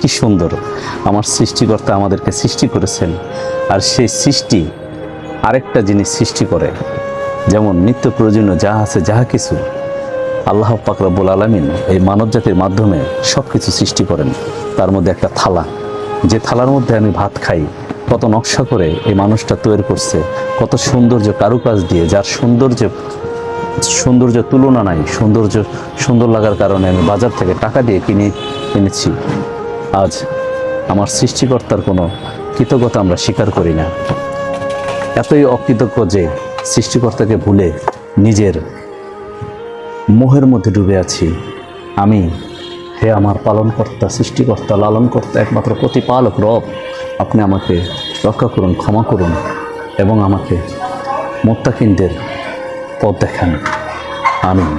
কি সুন্দর! আমার সৃষ্টিকর্তা আমাদেরকে সৃষ্টি করেছেন, আর সেই সৃষ্টি আরেকটা জিনিস সৃষ্টি করে, যেমন নিত্য প্রয়োজনীয় যা আছে, যাহা কিছু আল্লাহ পাক রব্বুল আলামিন এই মানব জাতির মাধ্যমে সব কিছু সৃষ্টি করেন। তার মধ্যে একটা থালা, যে থালার মধ্যে আমি ভাত খাই, কত নকশা করে এই মানুষটা তৈরি করছে, কত সৌন্দর্য কারুকাজ দিয়ে, যার সৌন্দর্য তুলনা নাই। সুন্দর লাগার কারণে আমি বাজার থেকে টাকা দিয়ে কিনেছি। আজ আমার সৃষ্টিকর্তার কোনো কৃতজ্ঞতা আমরা স্বীকার করি না। এতই অকৃতজ্ঞ যে সৃষ্টিকর্তাকে ভুলে নিজের মোহের মধ্যে ডুবে আছি আমি। হে আমার পালনকর্তা, সৃষ্টিকর্তা, লালনকর্তা, একমাত্র প্রতিপালক রব, আপনি আমাকে রক্ষা করুন, ক্ষমা করুন এবং আমাকে মুত্তাকিনদের পথ দেখান। আমিন।